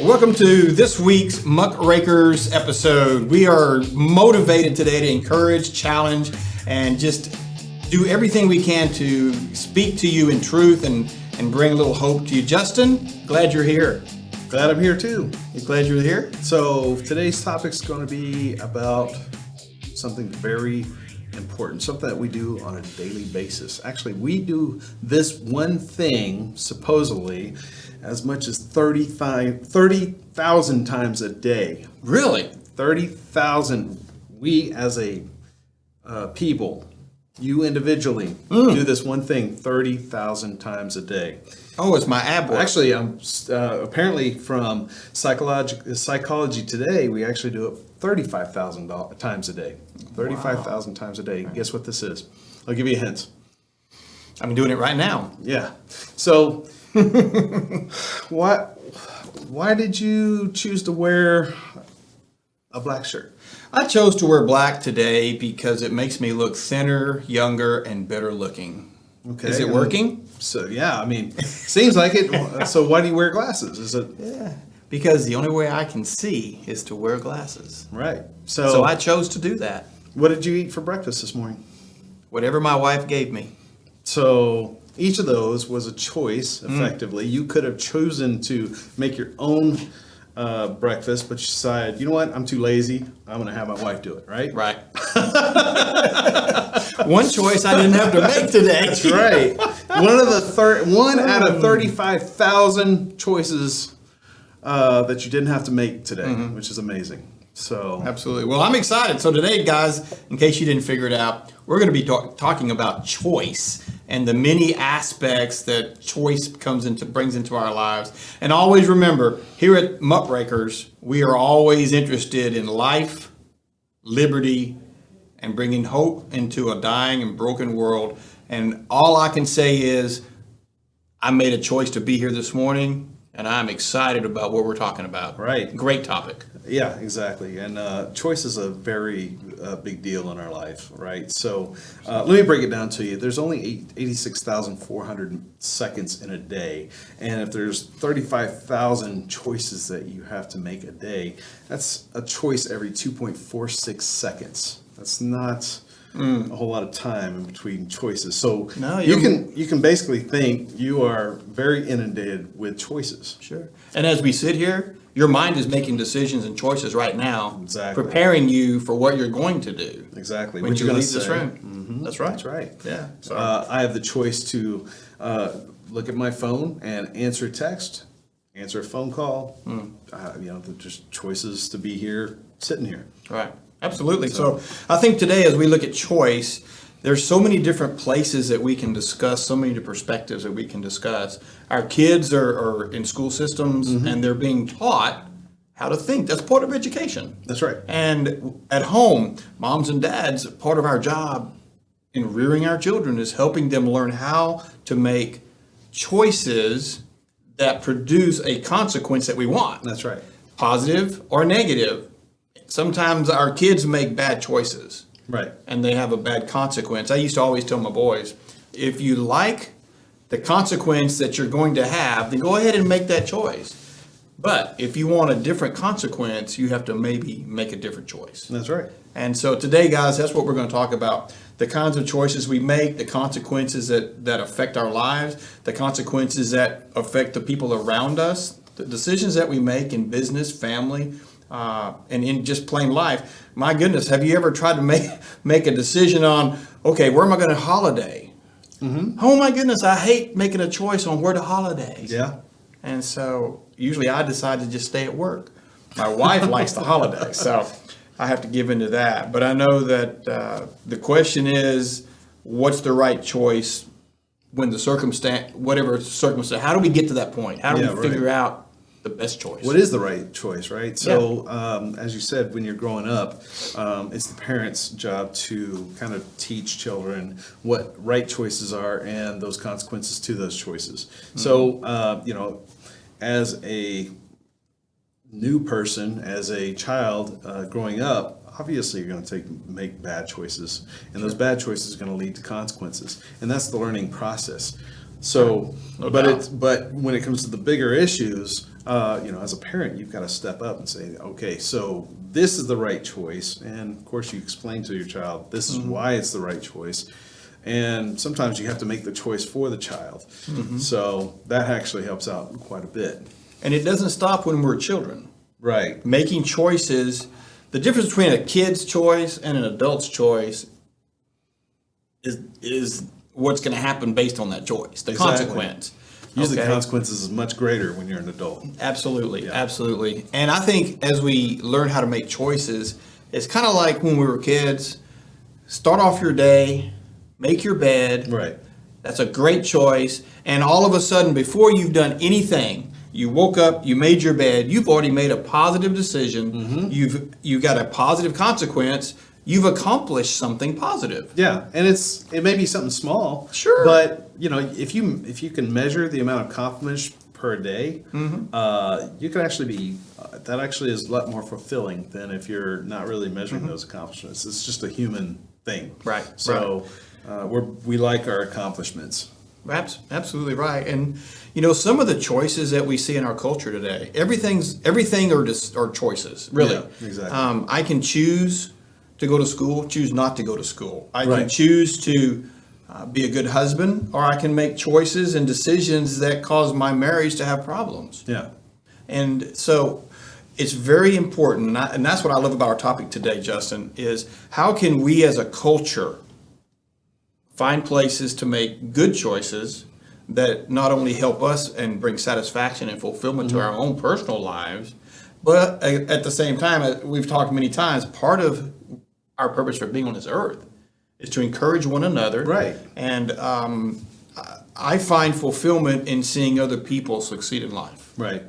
Welcome to this week's Muckrakers episode. We are motivated today to encourage, challenge, and just do everything we can to speak to you in truth and bring a little hope to you. Justin, glad you're here. Glad I'm here too. You glad you're here? So today's topic is going to be about something very important, something that we do on a daily basis. Actually, we do this one thing supposedly as much as 30,000 times a day. Really? 30,000. We as a people, you individually, do this one thing 30,000 times a day. Oh, it's my ab work. Actually, apparently from Psychology Today, we actually do it 35,000 times a day. 35,000 times a day. Guess what this is? I'll give you a hint. I'm doing it right now. Yeah. So, why did you choose to wear a black shirt? I chose to wear black today because it makes me look thinner, younger, and better looking. Okay. Is it working? So, yeah, I mean, seems like it. So why do you wear glasses? Is it? Yeah. Because the only way I can see is to wear glasses. Right. So I chose to do that. What did you eat for breakfast this morning? Whatever my wife gave me. So each of those was a choice, effectively. You could have chosen to make your own breakfast, but you decided, you know what, I'm too lazy. I'm going to have my wife do it, right? Right. One choice I didn't have to make today. That's right. One out of 35,000 choices that you didn't have to make today, which is amazing. So Absolutely. Well, I'm excited. So today, guys, in case you didn't figure it out, we're going to be talking about choice and the many aspects that choice brings into our lives. And always remember, here at Muckrakers, we are always interested in life, liberty, and bringing hope into a dying and broken world. And all I can say is I made a choice to be here this morning, and I'm excited about what we're talking about. Right. Great topic. yeah, exactly. And choice is a very big deal in our life, right? So let me break it down to you. There's only 86,400 seconds in a day. And if there's 35,000 choices that you have to make a day, that's a choice every 2.46 seconds. That's not a whole lot of time in between choices. So No, you can basically think you are very inundated with choices. Sure. And as we sit here, your mind is making decisions and choices right now, Exactly. preparing you for what you're going to do. Exactly. When What you you're gonna leave this say. room. That's right. That's right. Yeah. So, I have the choice to look at my phone and answer a text, answer a phone call. There's just choices to be here, sitting here. right. Absolutely. So I think today, as we look at choice, there's so many different places that we can discuss, so many different perspectives that we can discuss. Our kids are in school systems and they're being taught how to think. That's part of education. That's right. And at home, moms and dads, part of our job in rearing our children is helping them learn how to make choices that produce a consequence that we want, That's right. positive or negative. Sometimes our kids make bad choices Right. and they have a bad consequence. I used to always tell my boys, if you like the consequence that you're going to have, then go ahead and make that choice. But if you want a different consequence, you have to maybe make a different choice. That's right. And so today, guys, that's what we're going to talk about. The kinds of choices we make, the consequences that affect our lives, the consequences that affect the people around us, the decisions that we make in business, family, and in just plain life. My goodness, have you ever tried to make a decision on, okay, where am I going to holiday? Oh my goodness, I hate making a choice on where to holiday. Yeah. And so usually I decide to just stay at work. My wife likes the holiday, so I have to give into that. But I know that the question is, what's the right choice when whatever circumstance, how do we get to that point? How do we figure out the best choice? What is the right choice, right? So, as you said, when you're growing up, it's the parents' job to kind of teach children what right choices are and those consequences to those choices. So, as a new person, as a child growing up, obviously you're going to make bad choices, and those bad choices are going to lead to consequences, and that's the learning process. So, but when it comes to the bigger issues, as a parent, you've got to step up and say, okay, so this is the right choice. And of course, you explain to your child, this is why it's the right choice. And sometimes you have to make the choice for the child. So that actually helps out quite a bit. And it doesn't stop when we're children. Right. Making choices, the difference between a kid's choice and an adult's choice is what's going to happen based on that choice, the consequence. Usually the consequences is much greater when you're an adult. Absolutely, absolutely. And I think as we learn how to make choices, it's kind of like when we were kids. Start off your day, make your bed. Right. That's a great choice. And all of a sudden, before you've done anything, you woke up, you made your bed, you've already made a positive decision. You've got a positive consequence. You've accomplished something positive. Yeah, and it may be something small. Sure. But if you can measure the amount accomplished per day, you can actually be that actually is a lot more fulfilling than if you're not really measuring those accomplishments. It's just a human thing. Right. So we like our accomplishments. Absolutely right. And some of the choices that we see in our culture today, everything are choices, really. Yeah, exactly. I can choose to go to school, choose not to go to school. I can Right. choose to be a good husband, or I can make choices and decisions that cause my marriage to have problems. Yeah. And so it's very important, and that's what I love about our topic today, Justin, is how can we as a culture find places to make good choices that not only help us and bring satisfaction and fulfillment to our own personal lives, but at the same time, we've talked many times, part of our purpose for being on this earth is to encourage one another. Right. And I find fulfillment in seeing other people succeed in life. Right.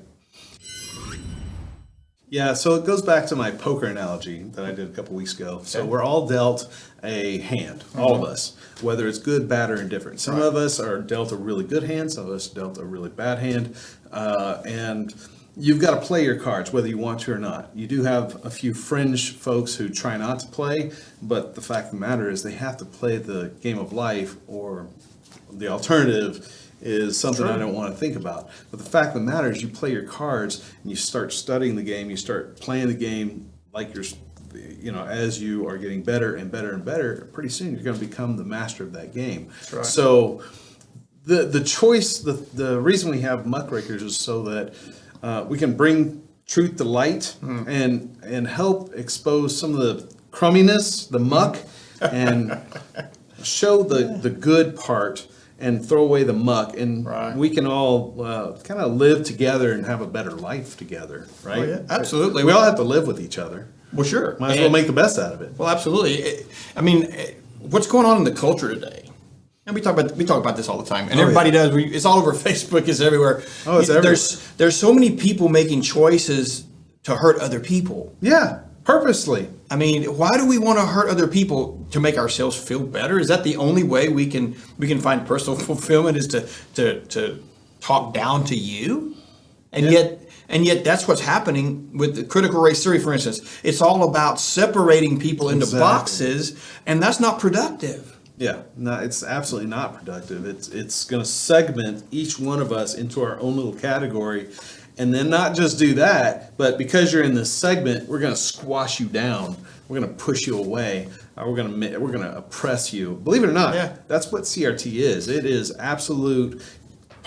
Yeah, so it goes back to my poker analogy that I did a couple weeks ago. So we're all dealt a hand, all of us, whether it's good, bad, or indifferent. Some of us are dealt a really good hand, some of us dealt a really bad hand, and you've got to play your cards, whether you want to or not. You do have a few fringe folks who try not to play, but the fact of the matter is they have to play the game of life, or the alternative is something I don't want to think about. But the fact of the matter is you play your cards and you start studying the game, you start playing the game like you're, as you are getting better and better and better, pretty soon you're going to become the master of that game. That's right. So the choice, the reason we have Muckrakers is so that we can bring truth to light and help expose some of the crumminess, the muck, and show the good part and throw away the muck, and we can all kind of live together and have a better life together, right? Oh, yeah. Absolutely. We all have to live with each other. Well, sure. Might as well make the best out of it. Well, absolutely. What's going on in the culture today? And we talk about this all the time, and everybody does. It's all over Facebook. It's everywhere. Oh, it's everywhere. There's so many people making choices to hurt other people. Yeah, purposely. I mean, why do we want to hurt other people to make ourselves feel better? Is that the only way we can find personal fulfillment? Is to talk down to you? And yet that's what's happening with the critical race theory, for instance. It's all about separating people into boxes, and that's not productive. Yeah, no, it's absolutely not productive. It's going to segment each one of us into our own little category. And then not just do that, but because you're in this segment, we're going to squash you down. We're going to push you away. We're going to oppress you. Believe it or not, that's what CRT is. It is absolute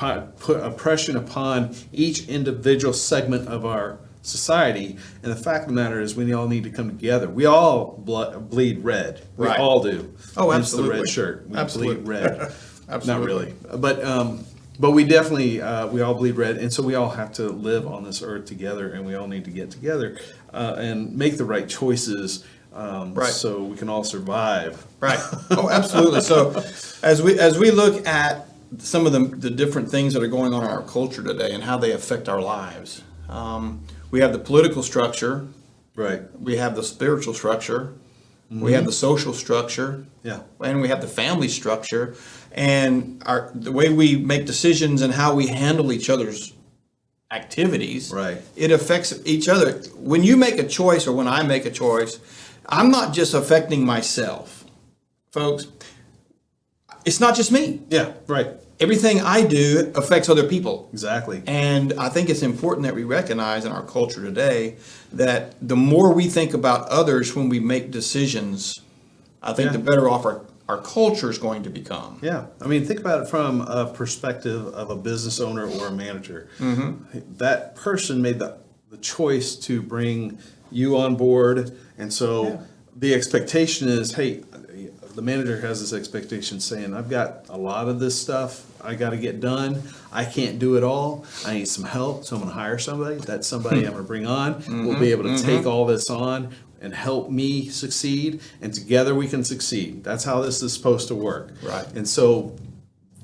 oppression upon each individual segment of our society. And the fact of the matter is, we all need to come together. We all bleed red. We all do. Oh, absolutely. It's the red shirt. We bleed red. Absolutely. Not really, but we definitely, we all bleed red, and so we all have to live on this earth together, and we all need to get together and make the right choices so we can all survive. Right. Oh, absolutely. So as we look at some of the different things that are going on in our culture today and how they affect our lives, we have the political structure. Right. We have the spiritual structure. We have the social structure, and we have the family structure, and the way we make decisions and how we handle each other's activities. Right. It affects each other. When you make a choice, or when I make a choice, I'm not just affecting myself, folks. it's not just me. Yeah, right. Everything I do affects other people. Exactly. And I think it's important that we recognize in our culture today that the more we think about others when we make decisions, I think Yeah. the better off our culture is going to become. Yeah, I mean, think about it from a perspective of a business owner or a manager. That person made the choice to bring you on board, and so the expectation is, hey, the manager has this expectation saying, I've got a lot of this stuff I got to get done. I can't do it all. I need some help, so I'm going to hire somebody. That somebody I'm going to bring on will be able to take all this on and help me succeed, and together we can succeed. That's how this is supposed to work. Right. And so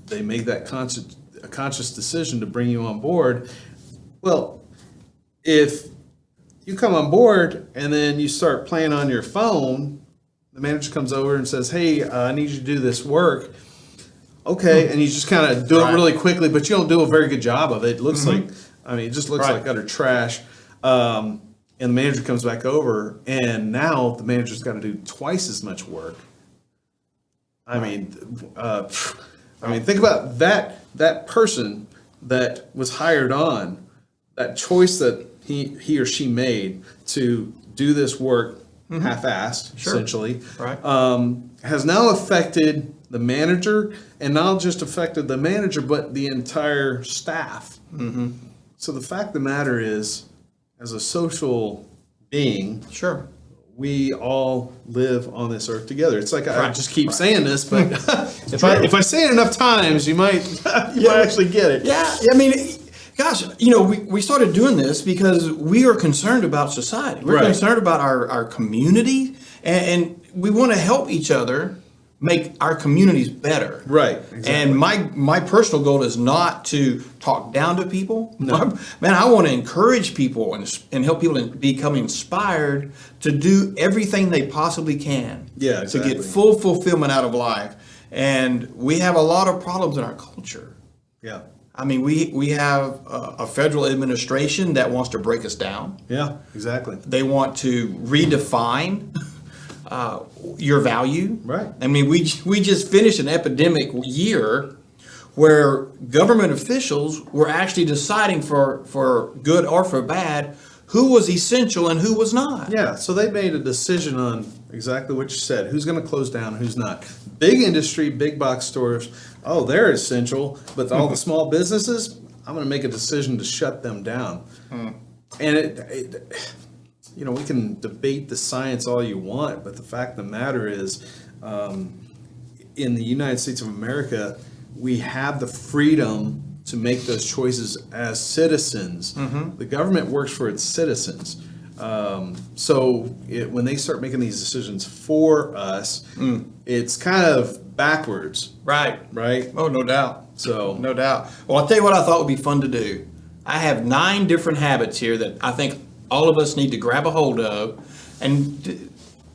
they make that conscious decision to bring you on board. Well, if you come on board and then you start playing on your phone, the manager comes over and says, hey, I need you to do this work. Okay, and you just kind of do it really quickly, but you don't do a very good job of it. It looks like, it just looks like utter trash. And the manager comes back over, and now the manager's got to do twice as much work. I mean, think about that person that was hired on, that choice that he or she made to do this work half-assed, essentially, has now affected the manager, and not just affected the manager, but the entire staff. So the fact of the matter is, as a social being, we all live on this earth together. It's like I just keep saying this, but if I say it enough times, you might actually get it. Yeah, I mean, gosh, we started doing this because we are concerned about society. We're concerned about our community, and we want to help each other make our communities better. Right. Exactly. And my personal goal is not to talk down to people. No. Man, I want to encourage people and help people become inspired to do everything they possibly can. Yeah, exactly. To get full fulfillment out of life. And we have a lot of problems in our culture. Yeah. I mean, we have a federal administration that wants to break us down. Yeah, exactly. They want to redefine your value. Right. I mean, we just finished an epidemic year where government officials were actually deciding for good or for bad who was essential and who was not. Yeah, so they made a decision on exactly what you said. Who's going to close down, who's not. Big industry, big box stores, they're essential, but all the small businesses, I'm going to make a decision to shut them down. And we can debate the science all you want, but the fact of the matter is, in the United States of America, we have the freedom to make those choices as citizens. The government works for its citizens. When they start making these decisions for us, it's kind of backwards. Right. Right? Oh, no doubt. So no doubt. Well, I'll tell you what I thought would be fun to do. I have 9 different habits here that I think all of us need to grab a hold of and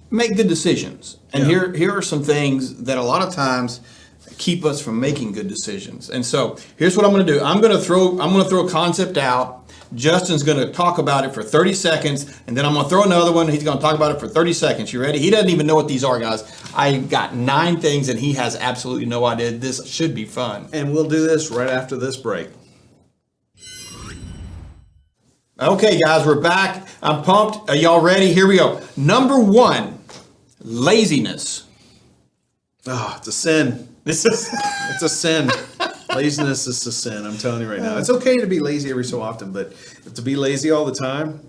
make good decisions. And here are some things that a lot of times keep us from making good decisions. And so here's what I'm going to do. I'm going to throw a concept out. Justin's going to talk about it for 30 seconds, and then I'm going to throw another one. He's going to talk about it for 30 seconds. You ready? He doesn't even know what these are, guys. I got 9 things, and he has absolutely no idea. This should be fun. And we'll do this right after this break. Okay, guys, we're back. I'm pumped. Are y'all ready? Here we go. Number 1, laziness. Oh, it's a sin. It's a sin. Laziness is a sin. I'm telling you right now. It's okay to be lazy every so often, but to be lazy all the time,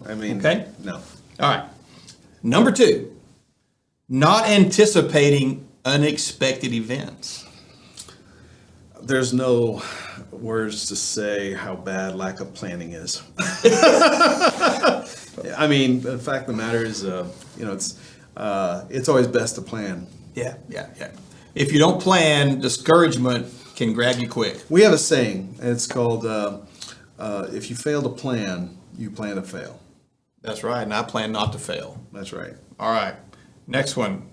no. All right. Number 2, not anticipating unexpected events. There's no words to say how bad lack of planning is. I mean, the fact of the matter is, it's always best to plan. Yeah. If you don't plan, discouragement can grab you quick. We have a saying, and it's called, if you fail to plan, you plan to fail. That's right, and I plan not to fail. That's right. All right. Next one,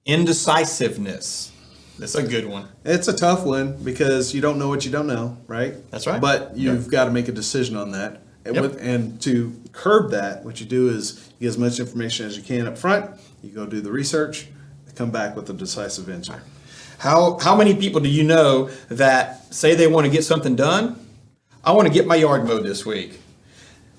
indecisiveness. That's a good one. It's a tough one because you don't know what you don't know, right? That's right. But you've got to make a decision on that. And to curb that, what you do is you get as much information as you can up front. You go do the research, come back with a decisive answer. How many people do you know that say they want to get something done? I want to get my yard mowed this week.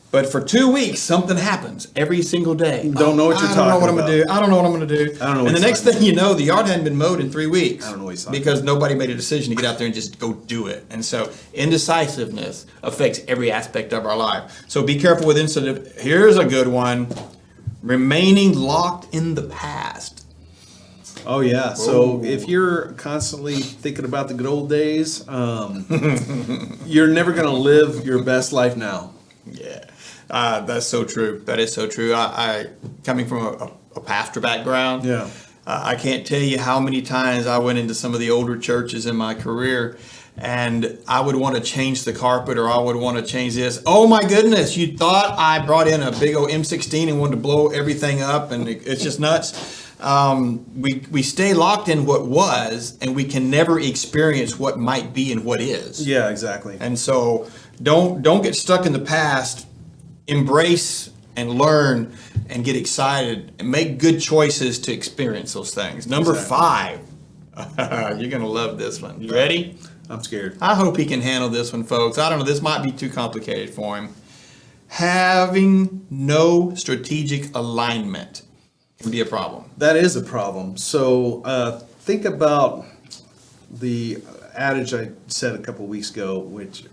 But for 2 weeks, something happens every single day. Don't know what you're talking about. I don't know what I'm going to do. I don't know what And the he's next talking thing you know, the yard hadn't been mowed in 3 weeks. I don't know what he's talking because nobody made a decision to get out there and just go do it. And so indecisiveness affects every aspect of our life. So be careful with incentive. Here's a good one. Remaining locked in the past. Oh yeah. So if you're constantly thinking about the good old days, you're never going to live your best life now. Yeah, that's so true. That is so true. I coming from a pastor background. Yeah. I can't tell you how many times I went into some of the older churches in my career, and I would want to change the carpet, or I would want to change this. Oh my goodness! You thought I brought in a big old M16 and wanted to blow everything up, and it's just nuts. We stay locked in what was, and we can never experience what might be and what is. Yeah, exactly. And so don't get stuck in the past. Embrace and learn and get excited and make good choices to experience those things. Number 5. You're going to love this one. You ready? I'm scared. I hope he can handle this one, folks. I don't know. This might be too complicated for him. Having no strategic alignment can be a problem. That is a problem. So think about the adage I said a couple of weeks ago, which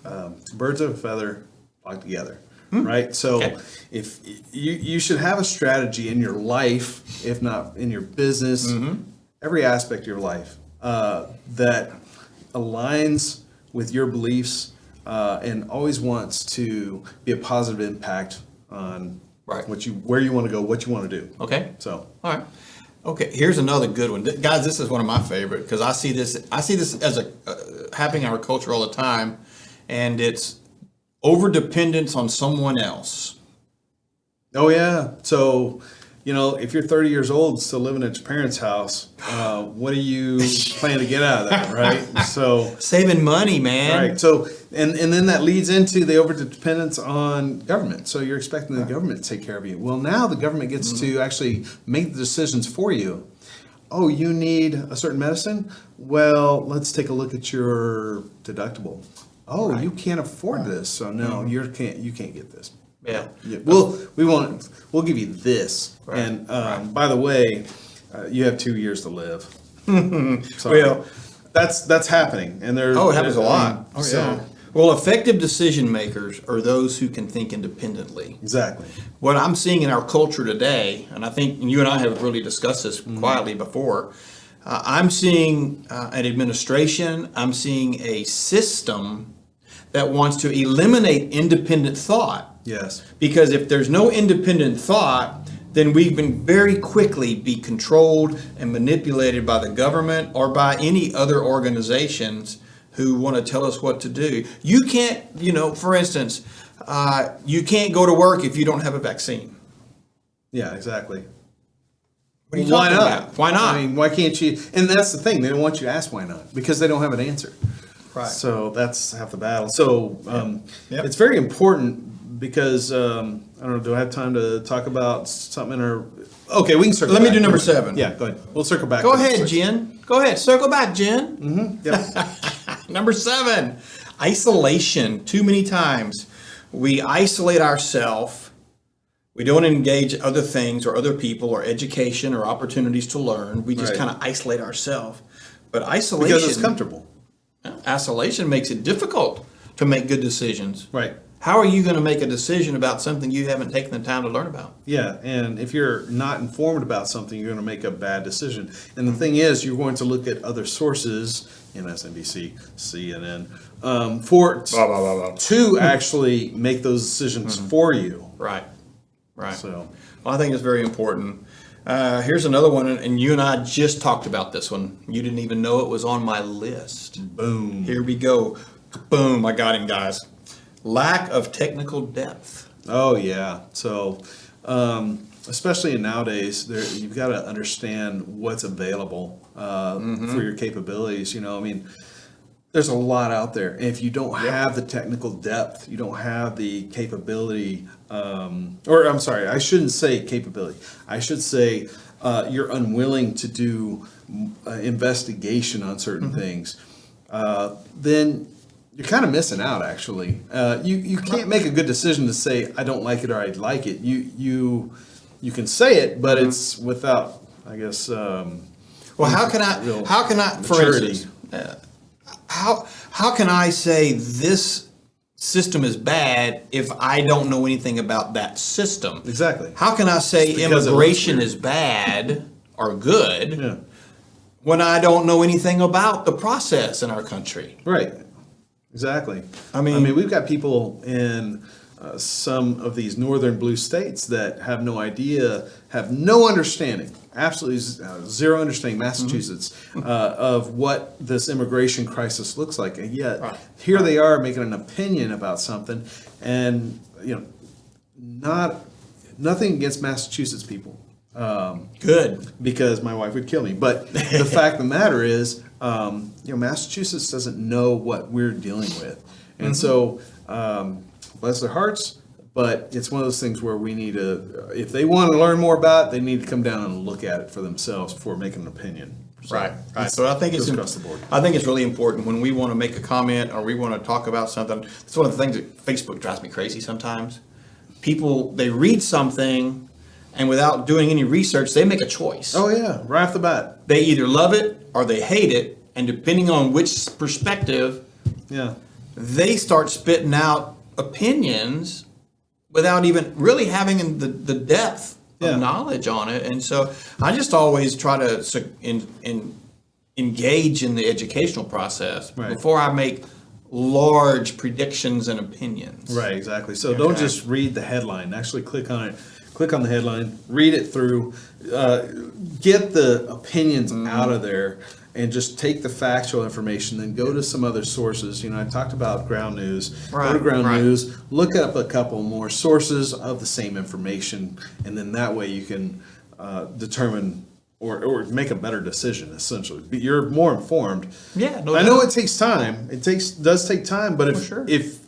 birds of a feather flock together, right? So if you should have a strategy in your life, if not in your business, every aspect of your life that aligns with your beliefs and always wants to be a positive impact on where you want to go, what you want to do. Okay. So, all right. Okay. Here's another good one, guys. This is one of my favorite because I see this as a happening in our culture all the time, and it's over dependence on someone else. oh yeah. So, if you're 30 years old, still living at your parents' house, what do you plan to get out of that, right? So Saving money, man. right. So, and then that leads into the over-dependence on government. So you're expecting the government to take care of you. Well, now the government gets to actually make the decisions for you. Oh, you need a certain medicine? Well, let's take a look at your deductible. Oh, you can't afford this, so no, you can't get this. Yeah. We'll give you this. Right. And by the way, you have 2 years to live. Sorry. Well, that's happening, and it happens a lot. Well, effective decision makers are those who can think independently. Exactly. What I'm seeing in our culture today, and I think you and I have really discussed this quietly before, I'm seeing an administration, I'm seeing a system that wants to eliminate independent thought. Yes. Because if there's no independent thought, then we can very quickly be controlled and manipulated by the government or by any other organizations who want to tell us what to do. You can't, for instance, you can't go to work if you don't have a vaccine. Yeah, exactly. What are you talking about? Why not? I mean, why can't you? And that's the thing. They don't want you to ask why not, because they don't have an answer. Right. So that's half the battle. So it's very important because, I don't know, do I have time to talk about something in our... Okay, we can circle back. Let me do number 7. Yeah, go ahead. We'll circle back. Go ahead, Jen. Go ahead. Circle back, Jen. Mm-hmm. Yep. Number 7, isolation. Too many times we isolate ourselves. We don't engage other things or other people or education or opportunities to learn. We just kind of isolate ourselves. But isolation... Because it's comfortable. Isolation makes it difficult to make good decisions. Right. How are you going to make a decision about something you haven't taken the time to learn about? Yeah, and if you're not informed about something, you're going to make a bad decision. And the thing is, you're going to look at other sources, MSNBC, CNN, to actually make those decisions for you. Right. So, well, I think it's very important. Here's another one, and you and I just talked about this one. You didn't even know it was on my list. Boom. Here we go. Boom, I got him, guys. Lack of technical depth. Oh, yeah. So, especially in nowadays, you've got to understand what's available for your capabilities. There's a lot out there. And if you don't have the technical depth, you don't have the capability, or I'm sorry, I shouldn't say capability. I should say you're unwilling to do investigation on certain things, then you're kind of missing out. Actually, you can't make a good decision to say I don't like it or I like it. You can say it, but it's without, I guess. Well, how can I, for maturity. instance, how can I say this system is bad if I don't know anything about that system? Exactly. How can I say Just because it looks immigration weird. is bad or good Yeah. when I don't know anything about the process in our country? Right. Exactly. I mean, we've got people in some of these northern blue states that have no idea, have no understanding, absolutely zero understanding, Massachusetts, of what this immigration crisis looks like. And yet, here they are making an opinion about something, and nothing against Massachusetts people. Good. Because my wife would kill me. But the fact of the matter is, Massachusetts doesn't know what we're dealing with. And so, bless their hearts, but it's one of those things where we need to, if they want to learn more about it, they need to come down and look at it for themselves before making an opinion. So Right. So I think goes across the board. I think it's really important when we want to make a comment or we want to talk about something. It's one of the things that Facebook drives me crazy sometimes. People, they read something and without doing any research, they make a choice. Oh yeah, right off the bat. They either love it or they hate it, and depending on which perspective, Yeah. they start spitting out opinions without even really having the depth of knowledge on it. And so I just always try to engage in the educational process before I make large predictions and opinions. Right, exactly. So don't just read the headline. Actually click on it. Click on the headline, read it through, get the opinions out of there, and just take the factual information, then go to some other sources. I talked about ground news. Go to ground news, look up a couple more sources of the same information, and then that way you can determine or make a better decision, essentially. You're more informed. Yeah, I know it takes time. It does take time, but if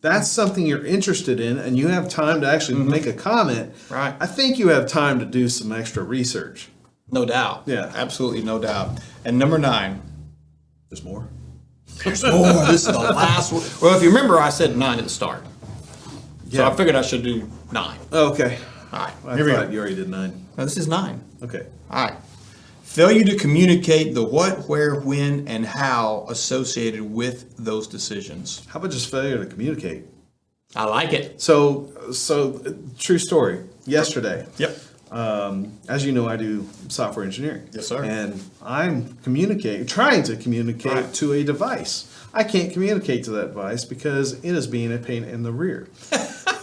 that's something you're interested in and you have time to actually make a comment, I think you have time to do some extra research. No doubt. Yeah. Absolutely no doubt. And number 9. There's more. There's more. This is the last one. Well, if you remember, I said 9 at the start. So I figured I should do 9. Okay. All right. I Here we thought go. you already did 9. Now, this is 9. Okay. All right. Failure to communicate the what, where, when, and how associated with those decisions. How about just failure to communicate? I like it. So true story. Yesterday. Yep. As you know, I do software engineering. Yes, sir. And I'm trying to communicate to a device. I can't communicate to that device because it is being a pain in the rear.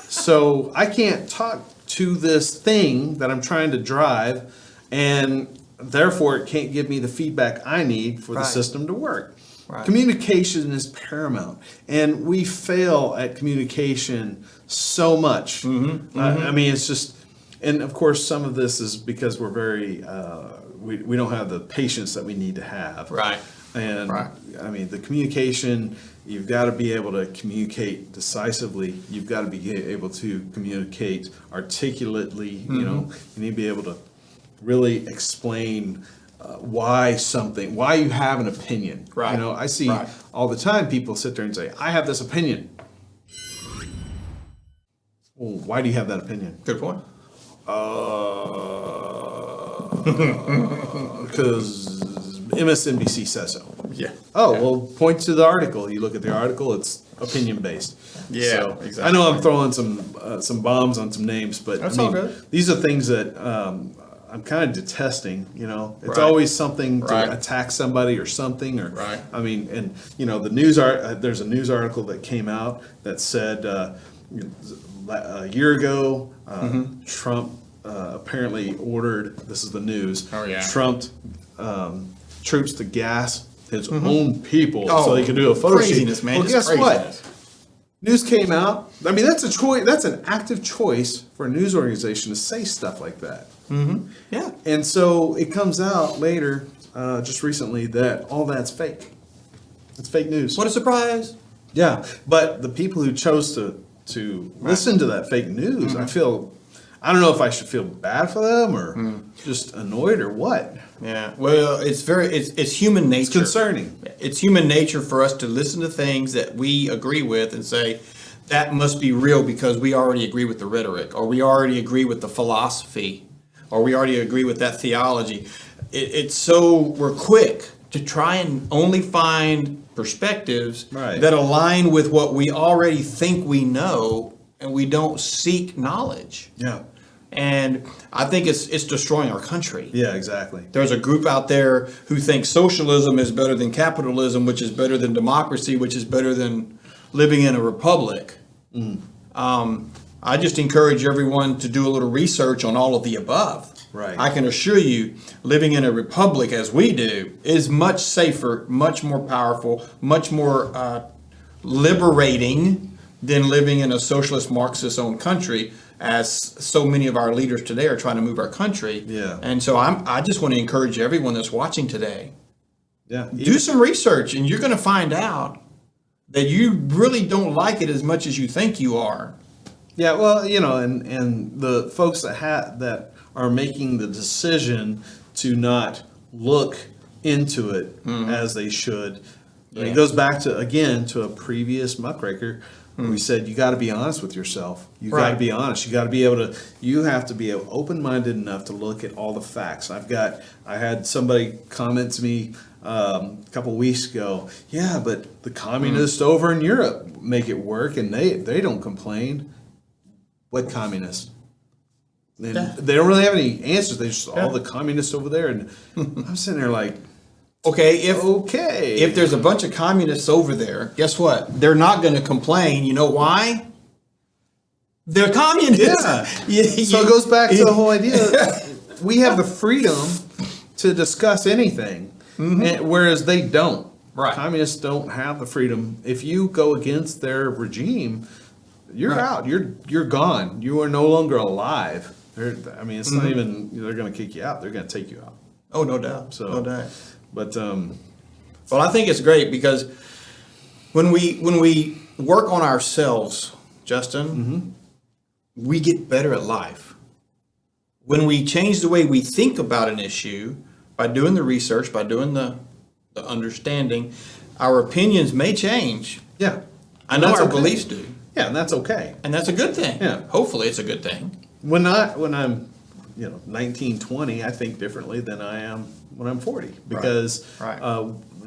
So I can't talk to this thing that I'm trying to drive, and therefore it can't give me the feedback I need for the system to work. Communication is paramount, and we fail at communication so much. I mean, it's just, and of course, some of this is because we're very, we don't have the patience that we need to have. And I mean, the communication, you've got to be able to communicate decisively. You've got to be able to communicate articulately. You need to be able to really explain why you have an opinion. I see all the time people sit there and say, I have this opinion. Well, why do you have that opinion? Good point. Because MSNBC says so. Yeah. Well, point to the article. You look at the article, it's opinion based. Yeah, So, exactly. I know I'm throwing some bombs on some names, but That's all good. these are things that I'm kind of detesting. It's always something to attack somebody or something. Or I mean, and the news there's a news article that came out that said a year ago, Trump apparently ordered. This is the news. Trump troops to gas his own people so they can do a photo craziness, shoot. man. Well, Just guess craziness. what? News came out. I mean, that's a choice. That's an active choice for a news organization to say stuff like that. Yeah. And so it comes out later, just recently, that all that's fake. It's fake news. What a surprise. Yeah, but the people who chose to listen to that fake news, I feel I don't know if I should feel bad for them or just annoyed or what. Yeah. Well, it's human nature. It's concerning. It's human nature for us to listen to things that we agree with and say, that must be real because we already agree with the rhetoric, or we already agree with the philosophy, or we already agree with that theology. It's so we're quick to try and only find perspectives Right. that align with what we already think we know, and we don't seek knowledge. Yeah. And I think it's destroying our country. Yeah, exactly. There's a group out there who thinks socialism is better than capitalism, which is better than democracy, which is better than living in a republic. I just encourage everyone to do a little research on all of the above. Right. I can assure you, living in a republic as we do is much safer, much more powerful, much more liberating than living in a socialist Marxist-owned country, as so many of our leaders today are trying to move our country. Yeah. And so I just want to encourage everyone that's watching today, Yeah. do some research, and you're going to find out that you really don't like it as much as you think you are. Yeah, well, and the folks that are making the decision to not look into it as they should. Yeah. It goes back to a previous Muckraker. We said you got to be honest with yourself. You got to Right. be honest. You got to be able to. You have to be open-minded enough to look at all the facts. I had somebody comment to me a couple weeks ago. Yeah, but the communists over in Europe make it work, and they don't complain. What communists? And Yeah. they don't really have any answers. They just Yeah. all the communists over there, and I'm sitting there like, Okay, if there's a bunch of communists over there, guess what? They're not going to complain. You know why? They're communists. Yeah. So it goes back to the whole idea. We have the freedom to discuss anything, whereas they don't. Right. Communists don't have the freedom. If you go against their regime, you're Right. out. You're gone. You are no longer alive. It's not even. They're going to kick you out. They're going to take you out. Oh, no doubt. So, No doubt. But Well, I think it's great because when we work on ourselves, Justin, we get better at life. When we change the way we think about an issue by doing the research, by doing the understanding, our opinions may change. yeah, I And know that's our okay. beliefs do, Yeah, and that's okay. and that's a good thing. Yeah. Hopefully, it's a good thing. When I'm 19, 20, I think differently than I am when I'm 40 because Right.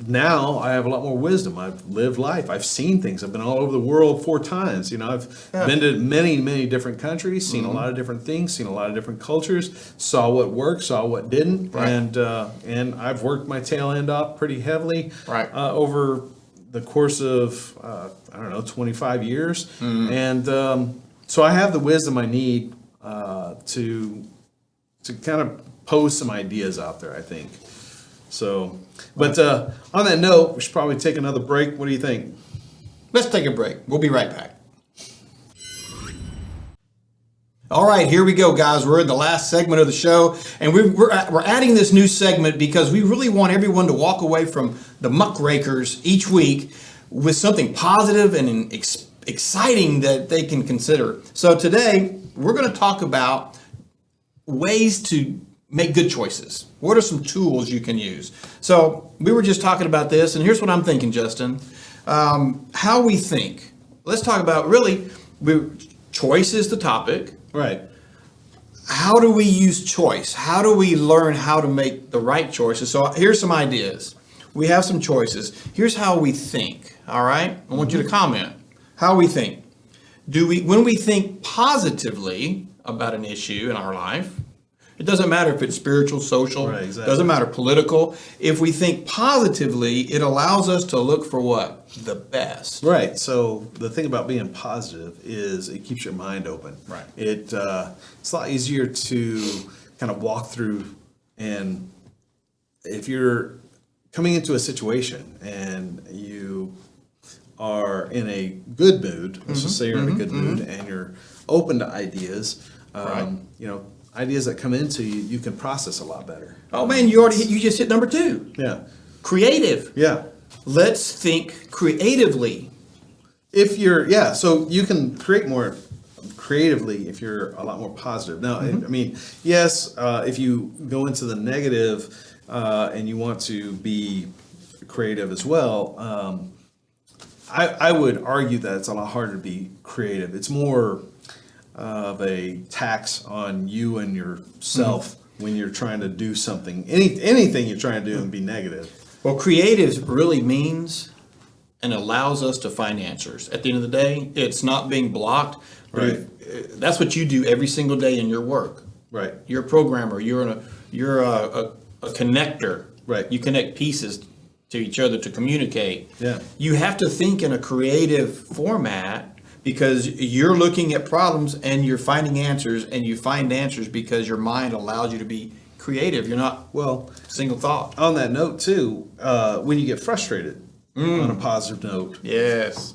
Now I have a lot more wisdom. I've lived life. I've seen things. I've been all over the world 4 times. I've Yeah. been to many, many different countries, seen a lot of different things, seen a lot of different cultures, saw what worked, saw what didn't, Right. and I've worked my tail end off pretty heavily Right. Over the course of 25 years, and so I have the wisdom I need to kind of pose some ideas out there, I think. So, but on that note, we should probably take another break. What do you think? Let's take a break. We'll be right back. All right, here we go, guys. We're in the last segment of the show, and we're adding this new segment because we really want everyone to walk away from the Muckrakers each week with something positive and exciting that they can consider. So today, we're going to talk about ways to make good choices. What are some tools you can use? So we were just talking about this, and here's what I'm thinking, Justin. How we think. Let's talk about choice is the topic. Right. How do we use choice? How do we learn how to make the right choices? So here's some ideas. We have some choices. Here's how we think. All right? I want you to comment. How we think. When we think positively about an issue in our life, it doesn't matter if it's spiritual, social, Right, exactly. doesn't matter political. If we think positively, it allows us to look for what? The best. Right. So the thing about being positive is it keeps your mind open. Right. It's a lot easier to kind of walk through, and if you're coming into a situation and you are in a good mood, let's just say you're in a good mood and you're open to ideas, Right. Ideas that come into you, you can process a lot better. Oh man, you just hit number 2. Yeah. Creative. Yeah. Let's think creatively. So you can create creatively if you're a lot more positive. Now, I mean, yes, if you go into the negative and you want to be creative as well, I would argue that it's a lot harder to be creative. It's more of a tax on you and yourself when you're trying to do something, anything you're trying to do and be negative. Well, creative really means and allows us to find answers. At the end of the day, it's not being blocked. But Right. that's what you do every single day in your work. Right. You're a programmer. You're a connector. Right. You connect pieces to each other to communicate. Yeah. You have to think in a creative format because you're looking at problems and you're finding answers, and you find answers because your mind allows you to be creative. You're not Well, single thought. on that note too, when you get frustrated, on a positive note, Yes.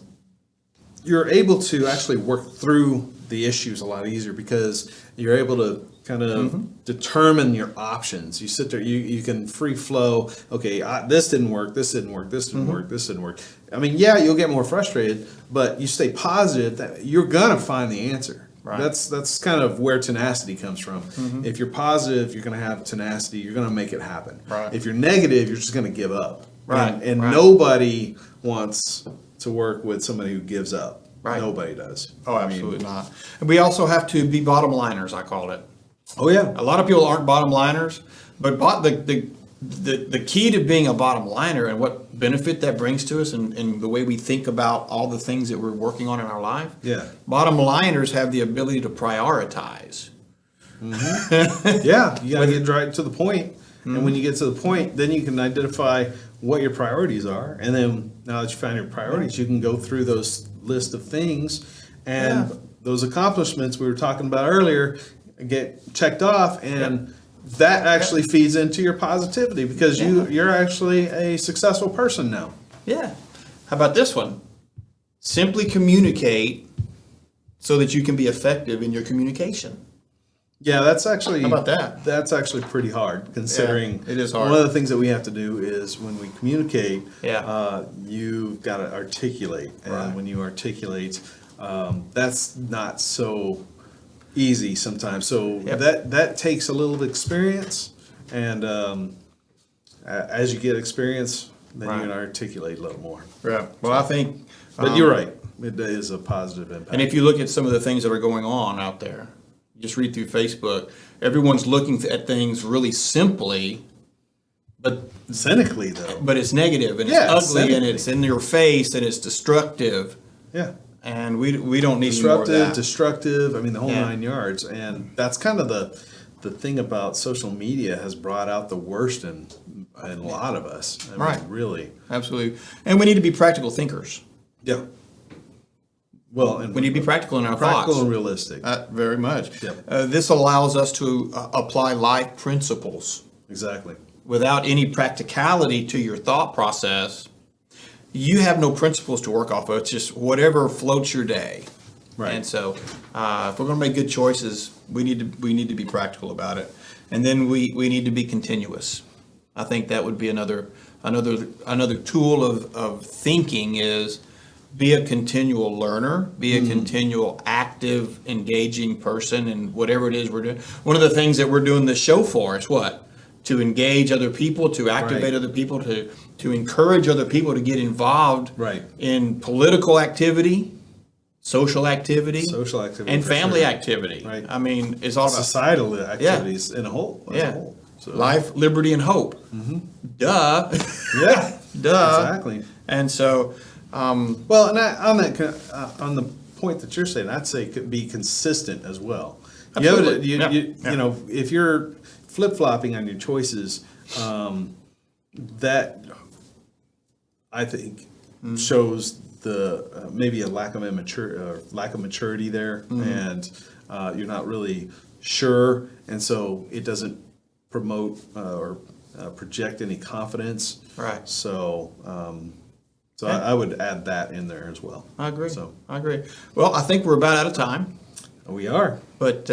you're able to actually work through the issues a lot easier because you're able to kind of determine your options. You sit there, you can free flow. Okay, this didn't work. This didn't work. This didn't work. This didn't work. I mean, yeah, you'll get more frustrated, but you stay positive that you're gonna find the answer. Right. That's kind of where tenacity comes from. If you're positive, you're gonna have tenacity. You're gonna make it happen. Right. If you're negative, you're just gonna give up. Right, And right. nobody wants to work with somebody who gives up. Right. Nobody does. Oh, I mean, absolutely not. And we also have to be bottom liners, I call it. oh yeah. A lot of people aren't bottom liners, but the key to being a bottom liner and what benefit that brings to us and the way we think about all the things that we're working on in our life. Yeah. Bottom liners have the ability to prioritize. Yeah. You gotta get right to the point. And when you get to the point, then you can identify what your priorities are. And then now that you find your priorities, you can go through those list of things and Yeah. those accomplishments we were talking about earlier get checked off, and that actually feeds into your positivity because you're actually a successful person now. Yeah. How about this one? Simply communicate so that you can be effective in your communication. Yeah, that's actually How about that? That's actually pretty hard considering Yeah, it is hard. One of the things that we have to do is when we communicate, Yeah. you've got to articulate, and Right. when you articulate, that's not so easy sometimes. So Yep. that takes a little experience, and as you get experience, then Right. you can articulate a little more. Yeah. Well, I think. But you're right; it is a positive impact. And if you look at some of the things that are going on out there, just read through Facebook, everyone's looking at things really simply, but cynically, though, it's negative and Yeah, it's ugly and cynically. it's in your face and it's destructive. yeah. And we don't need any more of that. Destructive. I mean, the whole Yeah. 9 yards. And that's kind of the thing about social media has brought out the worst in a lot of us. I mean, Right. really. Absolutely. And we need to be practical thinkers. Yeah. Well, and We need to be practical in our practical thoughts. and realistic. Very much. Yep. This allows us to apply life principles. Exactly. Without any practicality to your thought process, you have no principles to work off of. It's just whatever floats your day. Right. And so, if we're going to make good choices, we need to be practical about it, and then we need to be continuous. I think that would be another tool of thinking is be a continual learner, be a continual active, engaging person in whatever it is we're doing. One of the things that we're doing this show for is what? To engage other people, to activate Right. other people, to encourage other people to get involved Right. in political activity, social activity, and for family sure. activity. Right. I mean, it's all about Societal activities in a whole. As a whole. So, life, liberty, and hope. Duh. Yeah. Duh. Exactly. And so, Well, and on the point that you're saying, I'd say could be consistent as well. Absolutely. You, Yeah. you know, if you're flip-flopping on your choices, that I think shows the maybe a lack of maturity there, and you're not really sure, and so it doesn't promote or project any confidence. Right. So. I would add that in there as well. I agree. So I agree. Well, I think we're about out of time. we are. But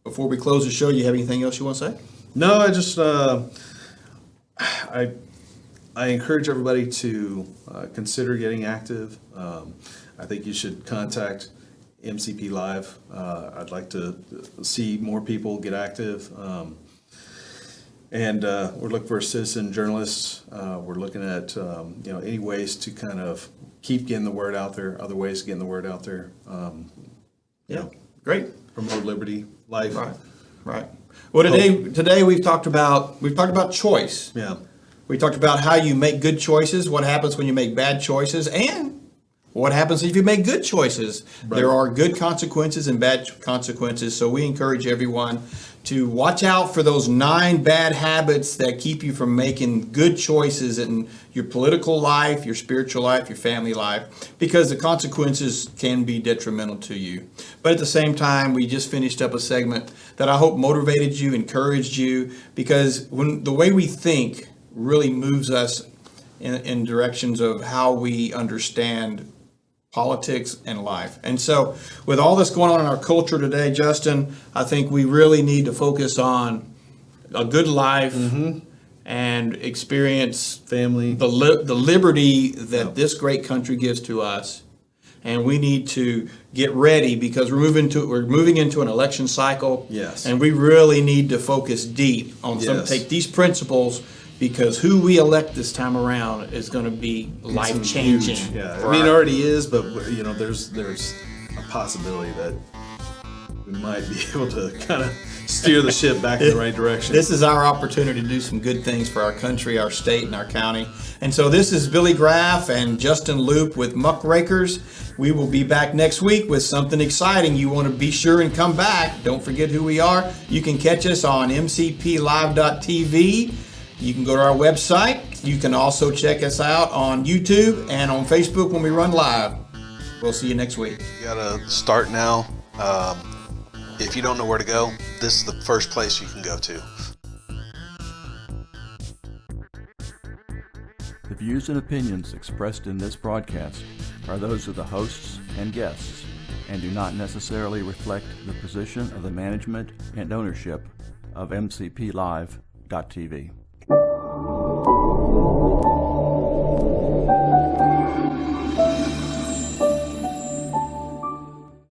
before we close the show, you have anything else you want to say? No, I just I encourage everybody to consider getting active. I think you should contact MCP Live. I'd like to see more people get active. And we're looking for citizen journalists. We're looking at any ways to kind of keep getting the word out there, other ways of getting the word out there. Great. Promote liberty, life. Right. Well, today we've talked about choice. Yeah. We talked about how you make good choices, what happens when you make bad choices, and what happens if you make good choices. Right. There are good consequences and bad consequences, so we encourage everyone to watch out for those 9 bad habits that keep you from making good choices in your political life, your spiritual life, your family life, because the consequences can be detrimental to you. But at the same time, we just finished up a segment that I hope motivated you, encouraged you, because when the way we think really moves us in directions of how we understand politics and life. And so with all this going on in our culture today, Justin, I think we really need to focus on a good life and experience Family. the liberty that this great country gives to us. And we need to get ready because we're moving into an election cycle. Yes. And we really need to focus deep on take these principles, because who we elect this time around is going to be life-changing. Yeah, I mean, it already is, but there's a possibility that we might be able to kind of steer the ship back in the right direction. This is our opportunity to do some good things for our country, our state, and our county. And so this is Billy Graff and Justin Loop with Muckrakers. We will be back next week with something exciting. You want to be sure and come back. Don't forget who we are. You can catch us on mcplive.tv. You can go to our website. You can also check us out on YouTube and on Facebook when we run live. We'll see you next week. You gotta start now. If you don't know where to go, this is the first place you can go to. The views and opinions expressed in this broadcast are those of the hosts and guests and do not necessarily reflect the position of the management and ownership of mcplive.tv.